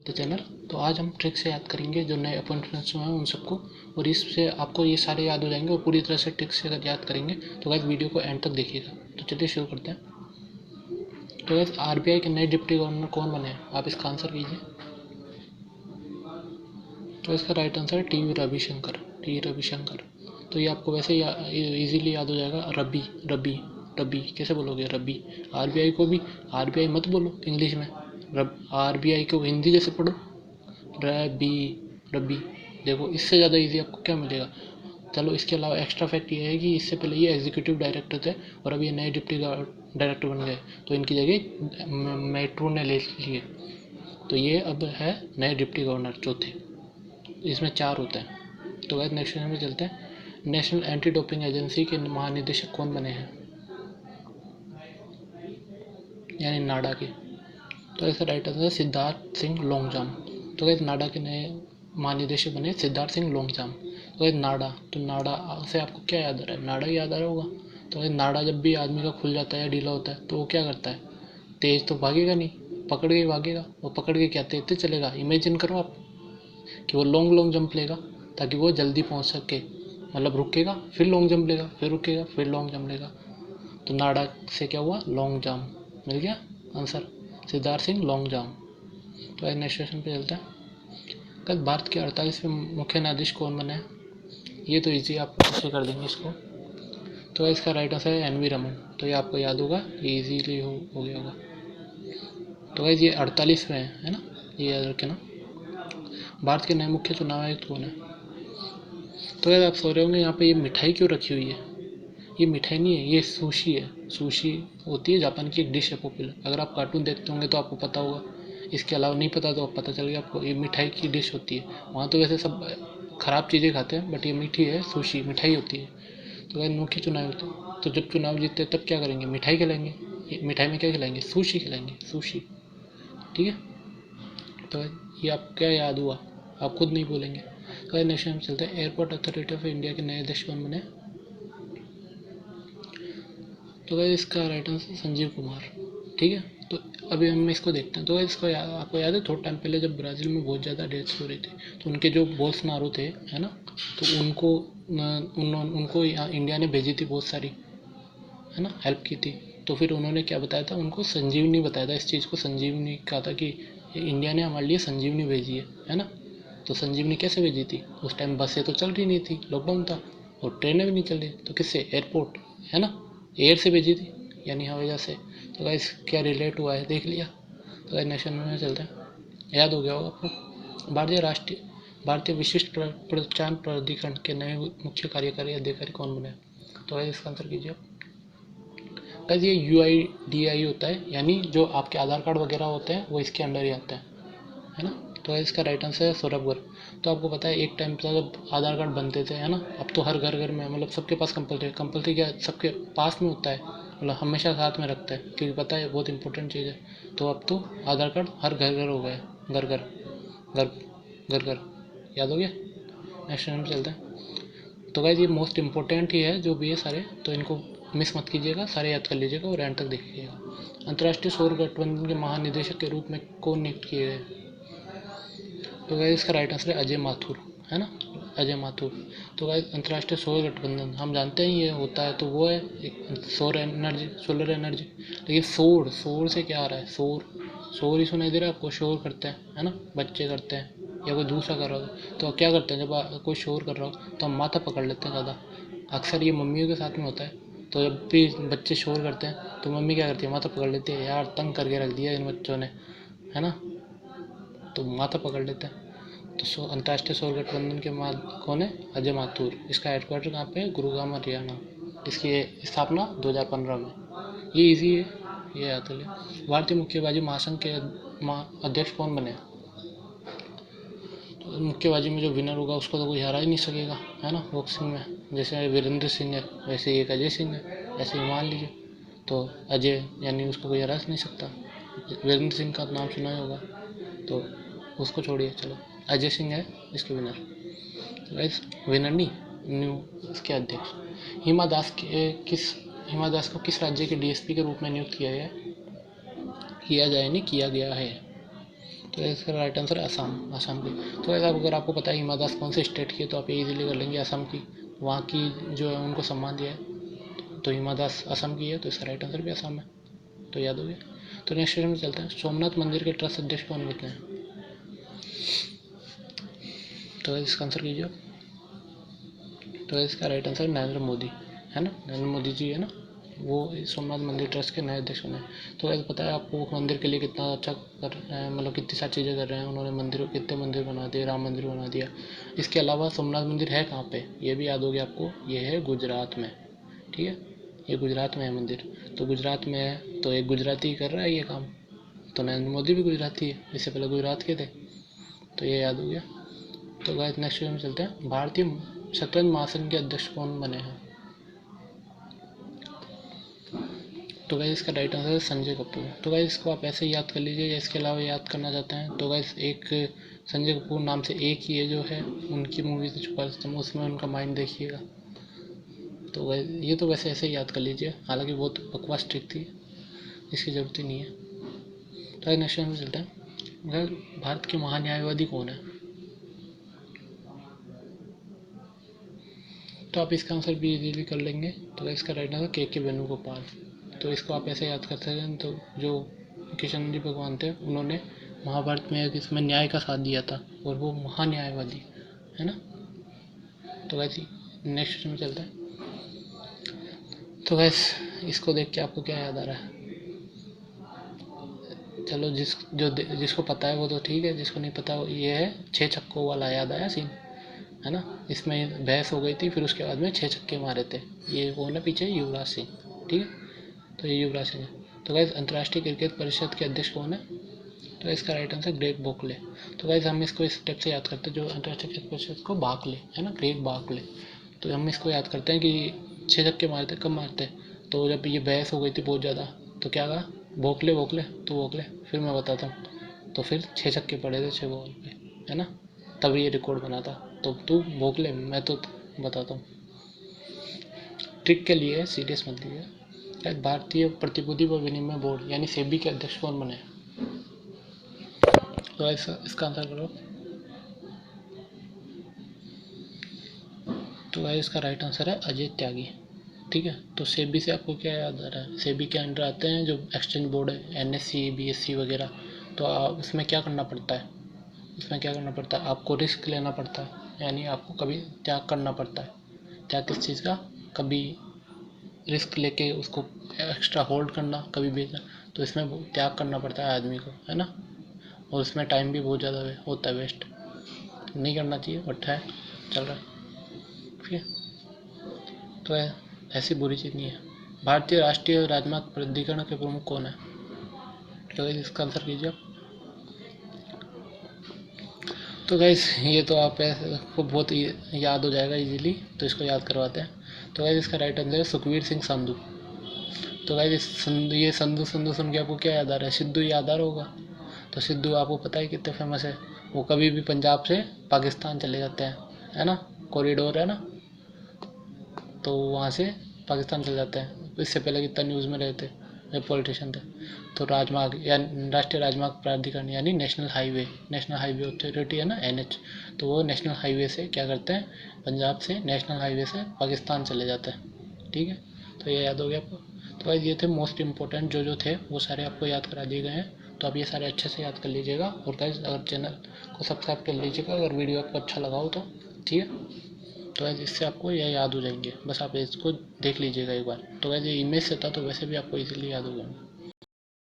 The channel. तो आज हम ट्रिक से याद करेंगे जो नए अपॉइंटमेंट्स हुए हैं उन सबको, और इससे आपको ये सारे याद हो जाएंगे और पूरी तरह से ट्रिक से अगर याद करेंगे तो गाइस वीडियो को एंड तक देखिएगा। तो चलिए शुरू करते हैं। तो गाइस आरबीआई के नए डिप्टी गवर्नर कौन बने हैं, आप इसका आंसर कीजिए। तो इसका राइट आंसर है टी रविशंकर। तो ये आपको वैसे इजीली याद हो जाएगा। रबी कैसे बोलोगे, रबी। आरबीआई को भी आरबीआई मत बोलो इंग्लिश में, आरबीआई को हिंदी जैसे पढ़ो, रबी। देखो इससे ज़्यादा इजी आपको क्या मिलेगा। चलो इसके अलावा एक्स्ट्रा फैक्ट ये है कि इससे पहले ये एग्जीक्यूटिव डायरेक्टर थे और अब ये नए डिप्टी डायरेक्टर बन गए, तो इनकी जगह मेट्रो ने ले लिए, तो ये अब है नए डिप्टी गवर्नर चौथे। इसमें 4 होते हैं। तो वैसे नेक्स्ट क्वेश्चन में चलते हैं। नेशनल एंटी डोपिंग एजेंसी के महानिदेशक कौन बने हैं, यानी नाडा के। तो इसका राइट आंसर है सिद्धार्थ सिंह लोंगजाम। तो वैसे नाडा के नए महानिदेशक बने सिद्धार्थ सिंह लोंगजाम। तो वैसे नाडा, तो नाडा से आपको क्या याद आ रहा है, नाडा ही याद आ रहा होगा। तो वैसे नाडा जब भी आदमी का खुल जाता है या ढीला होता है तो वो क्या करता है, तेज तो भागेगा नहीं, पकड़ के ही भागेगा। और पकड़ के क्या तेज तेज चलेगा। इमेजिन करो आप कि वो लॉन्ग जंप लेगा ताकि वो जल्दी पहुंच सके, मतलब रुकेगा फिर लॉन्ग जंप लेगा, फिर रुकेगा फिर लॉन्ग जंप लेगा। तो नाडा से क्या हुआ, लॉन्ग जंप। मिल गया answer, Siddharth Singh long jump. तो नेक्स्ट क्वेश्चन पे चलते हैं। कल भारत के 48वें मुख्य न्यायाधीश कौन बने हैं, ये तो इजी आप कैसे कर देंगे इसको। तो इसका राइट आंसर है एन वी रमन। तो ये आपको याद होगा, ये इजीली हो गया होगा। तो गाइस ये 48वें है ना, ये याद रखे ना। भारत के नए मुख्य चुनाव आयुक्त कौन है। तो यार आप सोच रहे होंगे यहाँ पे ये मिठाई क्यों रखी हुई है। ये मिठाई नहीं है, ये सुशी है। सुशी होती है जापान की एक डिश है पॉपुलर। अगर आप कार्टून देखते होंगे तो आपको पता होगा, इसके अलावा नहीं पता तो अब पता चल गया आपको। ये मिठाई की डिश होती है। वहाँ तो वैसे सब ख़राब चीज़ें खाते हैं बट ये मीठी है, सुशी मिठाई होती है। तो वह मुख्य चुनाव होते हैं, तो जब चुनाव जीतते हैं तब क्या करेंगे, मिठाई खिलाएंगे। मिठाई में क्या खिलाएंगे, सुशी खिलाएंगे, सुशी। ठीक है। तो ये आप क्या याद हुआ, आप खुद नहीं बोलेंगे। तो नेक्स्ट टाइम चलते हैं। एयरपोर्ट अथॉरिटी ऑफ इंडिया के नए अध्यक्ष कौन बने। तो भाई इसका राइट आंसर संजीव कुमार। ठीक है। तो अभी हम इसको देखते हैं। तो इसको आपको याद है थोड़ा टाइम पहले जब ब्राज़ील में बहुत ज़्यादा डेथ्स हो रही थी, तो उनके जो बोल्सोनारो थे है ना, तो उनको इंडिया ने भेजी थी बहुत सारी, है ना, हेल्प की थी। तो फिर उन्होंने क्या बताया था, उनको संजीवनी बताया था। इस चीज़ को संजीवनी कहा था कि इंडिया ने हमारे लिए संजीवनी भेजी है ना। तो संजीवनी कैसे भेजी थी, उस टाइम बसें तो चल रही नहीं थी, लॉकडाउन था, और ट्रेनें भी नहीं चल रही, तो किससे, एयरपोर्ट है ना, एयर से भेजी थी, यानी हवाई जहाज से। तो गाइस क्या रिलेट हुआ है देख लिया। तो गाइस नेक्स्ट में चलते हैं। याद हो गया होगा आपको। भारतीय विशिष्ट पहचान प्राधिकरण के नए मुख्य कार्यकारी अधिकारी कौन बने। तो गाइस इसका आंसर कीजिए। गाइस ये UIDAI होता है, यानी जो आपके आधार कार्ड वगैरह होते हैं वो इसके अंडर ही आते हैं, है ना। तो इसका राइट आंसर है सौरभ गर्ग। तो आपको पता है एक टाइम था जब आधार कार्ड बनते थे, है ना, अब तो हर घर में, मतलब सबके पास कंपलसरी क्या सबके पास में होता है, मतलब हमेशा साथ में रखता है क्योंकि पता है बहुत इंपॉर्टेंट चीज़ है। तो अब तो आधार कार्ड हर घर हो गया, घर घर याद हो गया। नेक्स्ट टाइम चलते हैं। तो गाइस ये मोस्ट इम्पोर्टेंट ही है जो भी है सारे, तो इनको मिस मत कीजिएगा, सारे याद कर लीजिएगा और एंड तक देखिएगा। अंतर्राष्ट्रीय सौर गठबंधन के महानिदेशक के रूप में कौन नियुक्त किए गए। तो गाइस इसका राइट आंसर है अजय माथुर, है ना, अजय माथुर। तो गाइस अंतर्राष्ट्रीय सौर गठबंधन हम जानते हैं ये होता है, तो वो है सोलर एनर्जी। लेकिन सौर से क्या आ रहा है, शोर ही सुनाई दे रहा है आपको, शोर करते हैं, है ना, बच्चे करते हैं या कोई दूसरा कर रहा हो तो क्या करते हैं, जब कोई शोर कर रहा हो तो हम माथा पकड़ लेते हैं ज़्यादा। अक्सर ये मम्मियों के साथ में होता है। तो जब भी बच्चे शोर करते हैं तो मम्मी क्या करती है, माथा पकड़ लेती है, यार तंग करके रख दिया इन बच्चों ने, है ना, तो माथा पकड़ लेते हैं। तो अंतर्राष्ट्रीय सौर गठबंधन के कौन है, अजय माथुर। इसका हेडक्वार्टर कहाँ पे है, गुरुग्राम हरियाणा। इसकी स्थापना 2015 में। ये इजी है, ये याद कर लिया। भारतीय मुक्केबाजी महासंघ के अध्यक्ष कौन बने। तो मुक्केबाजी में जो विनर होगा उसको तो कोई हरा ही नहीं सकेगा, है ना। बॉक्सिंग में जैसे वीरेंद्र सिंह है वैसे एक अजय सिंह है, ऐसे ही मान लीजिए। तो अजय यानी उसको कोई हरा नहीं सकता। वीरेंद्र सिंह का नाम सुना ही होगा, तो उसको छोड़िए, चलो अजय सिंह है इसके विनर। तो विनर नहीं, न्यू इसके अध्यक्ष। हिमा दास को किस राज्य के DSP के रूप में नियुक्त किया गया है, किया गया है। तो इसका राइट आंसर है असम, असम की। तो ऐसा अगर आपको पता है हिमा दास कौन से स्टेट की है तो आप ये इजीली कर लेंगे, असम की। वहाँ की जो है उनको सम्मान दिया है, तो हिमा दास असम की है, तो इसका राइट आंसर भी असम है, तो याद हो गया। तो नेक्स्ट क्वेश्चन में चलते हैं, सोमनाथ मंदिर के ट्रस्ट अध्यक्ष कौन होते हैं? तो इसका आंसर कीजिए। तो इसका राइट आंसर नरेंद्र मोदी है ना, नरेंद्र मोदी जी है ना, वो सोमनाथ मंदिर ट्रस्ट के नए अध्यक्ष बने। तो ऐसा पता है आपको वो मंदिर के लिए कितना अच्छा कर रहे हैं, मतलब कितनी सारी चीज़ें कर रहे हैं उन्होंने, मंदिर कितने मंदिर बना दिए, राम मंदिर बना दिया। इसके अलावा सोमनाथ मंदिर है कहाँ पे, ये भी याद हो गया आपको, ये है गुजरात में, ठीक है, ये गुजरात में है मंदिर। तो गुजरात में है तो एक गुजराती कर रहा है ये काम, तो नरेंद्र मोदी भी गुजराती है, इससे पहले गुजरात के थे, तो ये याद हो गया। तो गाइस नेक्स्ट क्वेश्चन में चलते हैं, भारतीय शतरंज महासंघ के अध्यक्ष कौन बने हैं? तो गाइस इसका राइट आंसर है संजय कपूर। तो गाइस इसको आप ऐसे याद कर लीजिए, या इसके अलावा याद करना चाहते हैं तो गाइस एक संजय कपूर नाम से एक ही है जो है उनकी मूवी से छुपा रुस्तम, उसमें उनका माइंड देखिएगा। तो गाइस ये तो वैसे ऐसे ही याद कर लीजिए, हालांकि बहुत बकवास ट्रिक थी, इसकी ज़रूरत ही नहीं है। तो नेक्स्ट में चलते हैं, अगर भारत के महान्यायवादी कौन है? तो आप इसका आंसर भी इजीली कर लेंगे, तो इसका राइट आंसर के वेणुगोपाल। तो इसको आप ऐसे याद कर सकते हैं, तो जो किशन जी भगवान थे उन्होंने महाभारत में इसमें न्याय का साथ दिया था, और वो महान्यायवादी है ना। तो वैसे नेक्स्ट में चलता है, तो वैसे इसको देख के आपको क्या याद आ रहा है? चलो जिसको पता है वो तो ठीक है, जिसको नहीं पता ये है 6 छक्कों वाला, याद आया सीन है ना, इसमें बहस हो गई थी, फिर उसके बाद में 6 छक्के मारे थे, ये वो ना पीछे युवराज सिंह, ठीक है, तो ये युवराज सिंह है। तो गाइस अंतर्राष्ट्रीय क्रिकेट परिषद के अध्यक्ष कौन है? तो इसका राइट आंसर ग्रेग बॉकले। तो गाइस हम इसको इस स्टेप से याद करते हैं, जो अंतर्राष्ट्रीय क्रिकेट परिषद को बाकले है ना, ग्रेग बाकले। तो हम इसको याद करते हैं कि 6 छक्के मारते, कब मारते, तो जब ये बहस हो गई थी बहुत ज़्यादा, तो क्या कहा, भोकले भोकले, तो भोकले, फिर मैं बताता हूँ, तो फिर 6 छक्के पड़े थे 6 बॉल पे, है ना, तभी ये रिकॉर्ड बना था। तो तू भोकले, मैं तो बताता हूँ, ट्रिक के लिए, सीरियस मत लीजिए। भारतीय प्रतिभूति व विनिमय बोर्ड यानी सेबी के अध्यक्ष कौन बने? तो ऐसा इसका आंसर करो। तो भाई इसका राइट आंसर है अजय त्यागी, ठीक है। तो सेबी से आपको क्या याद आ रहा है? सेबी के अंडर आते हैं जो एक्सचेंज बोर्ड है, एनएससी, बीएससी वगैरह। तो उसमें क्या करना पड़ता है, इसमें क्या करना पड़ता है, आपको रिस्क लेना पड़ता है, यानी आपको कभी त्याग करना पड़ता है। त्याग किस चीज़ का? कभी रिस्क लेके उसको एक्स्ट्रा होल्ड करना, कभी बेचना, तो इसमें त्याग करना पड़ता है आदमी को, है ना। और उसमें टाइम भी बहुत ज़्यादा होता है वेस्ट, नहीं करना चाहिए, बट है, चल रहा है, ठीक है। तो ऐसी बुरी चीज़ नहीं है। भारतीय राष्ट्रीय राजमार्ग प्राधिकरण के प्रमुख कौन है? तो इसका आंसर कीजिए आप। तो गाइस ये तो आप को बहुत याद हो जाएगा इजीली, तो इसको याद करवाते हैं। तो गाइस इसका राइट आंसर है सुखवीर सिंह संधू। तो गाइस ये संधू संधू सुन के आपको क्या याद आ रहा है? सिद्धू याद आ रहा होगा। तो सिद्धू आपको पता है कितने फेमस है, वो कभी भी पंजाब से पाकिस्तान चले जाते हैं, है ना, कॉरिडोर है ना, तो वहाँ से पाकिस्तान चले जाते हैं। इससे पहले कितना न्यूज़ में रहे थे जब पॉलिटिशियन थे। तो राजमार्ग या राष्ट्रीय राजमार्ग प्राधिकरण यानी नेशनल हाईवे अथॉरिटी है ना, एनएच, तो वो नेशनल हाईवे से क्या करते हैं, पंजाब से नेशनल हाईवे से पाकिस्तान चले जाते हैं, ठीक है। तो ये याद हो गया आपको। तो भाई ये थे मोस्ट इंपॉर्टेंट जो थे वो सारे आपको याद करा दिए गए हैं, तो आप ये सारे अच्छे से याद कर लीजिएगा। और गाइस अगर चैनल को सब्सक्राइब कर लीजिएगा अगर वीडियो आपको अच्छा लगा हो तो, ठीक है। तो गाइस इससे आपको यह याद हो जाएंगे, बस आप इसको देख लीजिएगा एक बार। तो गाइस ये इमेज से था तो वैसे भी आपको इजीली याद हो जाएंगे।